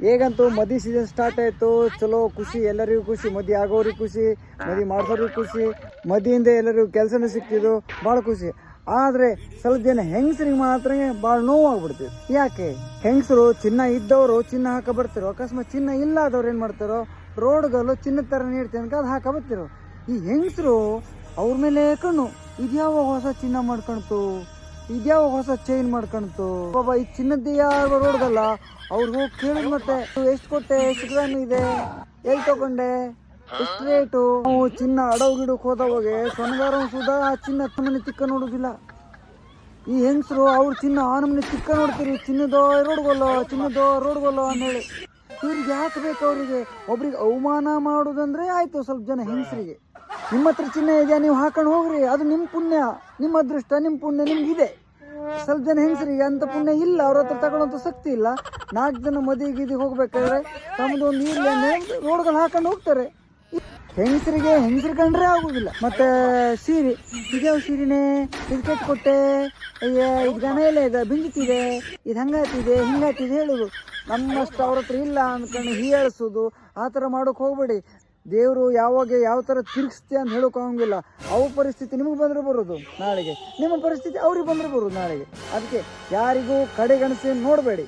ಹೇಗಂತೂ ಮದಿ season start ಆಯಿತು. ಚಲೋ ಖುಷಿ, ಎಲ್ಲರಿಗೂ ಖುಷಿ, ಮದಿ ಆಗೋರಿಗೆ ಖುಷಿ, ಮದಿ ಮಾಡಿಸೋರಿಗೆ ಖುಷಿ, ಮದಿಯಿಂದ ಎಲ್ಲರಿಗೂ ಕೆಲಸನೂ ಸಿಕ್ತಿದ್ದು, ಭಾಳ ಖುಷಿ. ಆದರೆ ಸ್ವಲ್ಪ ಜನ ಹೆಂಗಸರಿಗೆ ಮಾತ್ರ ಭಾಳ ನೋವಾಗ್ಬಿಡ್ತೀವಿ. ಯಾಕೆ? ಹೆಂಗಸರು ಚಿನ್ನ ಇದ್ದವರು ಚಿನ್ನ ಹಾಕ ಬರ್ತಿರೋ, ಅಕಸ್ಮಾತ್ ಚಿನ್ನ ಇಲ್ಲದವ್ರು ಏನು ಮಾಡ್ತಾರೋ, ರೋಡ್ಗಲ್ಲು ಚಿನ್ನದ ಥರ ನೀಡ್ತೀನಿ ಅಂತ ಅದು ಹಾಕ ಬರ್ತಿರೋ. ಈ ಹೆಂಗಸರು ಅವ್ರ ಮೇಲೆ ಕಣ್ಣು, ಇದ್ಯಾವಾಗ ಹೊಸ ಚಿನ್ನ ಮಾಡ್ಕೊಳ್ತು, ಇದ್ಯಾವಾಗ ಹೊಸ ಚೈನ್ ಮಾಡ್ಕೊಳ್ತು. ಬಾಬಾ ಈ ಚಿನ್ನದ ಯಾವ ರೋಡ್ಗಲ್ಲ ಅವ್ರು ಹೋಗಿ ಕೇಳಿದ್ ಮತ್ತೆ ಎಷ್ಟು ಕೊಟ್ಟೆ, ಎಷ್ಟು ಗ್ರಾಮ್ ಇದೆ, ಎಲ್ಲಿ ತಗೊಂಡೆ, ಎಷ್ಟು ರೇಟು. ನಾವು ಚಿನ್ನ ಅಡವು ಗಿಡಕ್ಕೆ ಹೋದವಾಗೆ ಸೊನಗಾರ ಸುಧಾ ಆ ಚಿನ್ನ ನಮ್ಮನೆ ತಿಕ್ಕ ನೋಡುದಿಲ್ಲ. ಈ ಹೆಂಗಸರು ಅವ್ರ ಚಿನ್ನ ಆ ನಮ್ಮನೆ ತಿಕ್ಕ ನೋಡ್ತೀರಿ, ಚಿನ್ನದ ರೋಡ್ಗೊಲ್ಲೋ ಅಂದೇಳಿ. ಇವ್ರಿಗೆ ಯಾಕೆ ಬೇಕು? ಅವರಿಗೆ ಒಬ್ರಿಗೆ ಅವಮಾನ ಮಾಡೋದಂದ್ರೆ ಆಯ್ತು. ಸ್ವಲ್ಪ ಜನ ಹೆಂಗಸರಿಗೆ ನಿಮ್ಮ ಹತ್ರ ಚಿನ್ನ ಇದೆಯಾ, ನೀವು ಹಾಕೊಂಡು ಹೋಗ್ರಿ, ಅದು ನಿಮ್ಮ ಪುಣ್ಯ, ನಿಮ್ಮ ಅದೃಷ್ಟ, ನಿಮ್ಮ ಪುಣ್ಯ ನಿಮ್ಗಿದೆ. ಸ್ವಲ್ಪ ಜನ ಹೆಂಗಸರಿಗೆ ಅಂತ ಪುಣ್ಯ ಇಲ್ಲ, ಅವ್ರ ಹತ್ರ ತಗೊಳ್ಳೋಂಥ ಶಕ್ತಿ ಇಲ್ಲ. 4 ಜನ ಮದಿಗೆ ಹೋಗ್ಬೇಕಾದ್ರೆ ತಮ್ಮದು ಒಂದು ಇರಲಿ ಅಂದ್ರೆ ರೋಡ್ಗಳು ಹಾಕೊಂಡು ಹೋಗ್ತಾರೆ. ಹೆಂಗಸರು ಕಂಡ್ರೆ ಆಗುದಿಲ್ಲ. ಮತ್ತೆ ಸೀರೆ, ಇದ್ಯಾವ ಸೀರೆನೇ, ಇದು ಕೆಟ್ಟು ಕೊಟ್ಟೆ, ಇದು ಗಣ ಎಲ್ಲ ಇದೆ, ಬಿಂಜಿತಿದೆ, ಇದು ಹಂಗಾತಿದೆ ಹಿಂಗಾತಿದೆ ಹೇಳುದು. ನಮ್ಮಷ್ಟು ಅವ್ರ ಹತ್ರ ಇಲ್ಲ ಅಂದ್ಕೊಂಡು ಹೀಯಾಳಿಸೋದು, ಆ ಥರ ಮಾಡೋಕೆ ಹೋಗ್ಬೇಡಿ. ದೇವರು ಯಾವಾಗ ಯಾವ ಥರ ತಿರುಗಿಸ್ತೆ ಅಂತ ಹೇಳೋಕೆ ಹೋಗಂಗಿಲ್ಲ. ಅವ್ರ ಪರಿಸ್ಥಿತಿ ನಿಮಗೆ ಬಂದರೆ ಬರೋದು ನಾಳೆಗೆ, ನಿಮ್ಮ ಪರಿಸ್ಥಿತಿ ಅವ್ರಿಗೆ ಬಂದರೆ ಬರೋದು ನಾಳೆಗೆ. ಅದಕ್ಕೆ ಯಾರಿಗೂ ಕಡೆಗಣಿಸಿ ನೋಡಬೇಡಿ.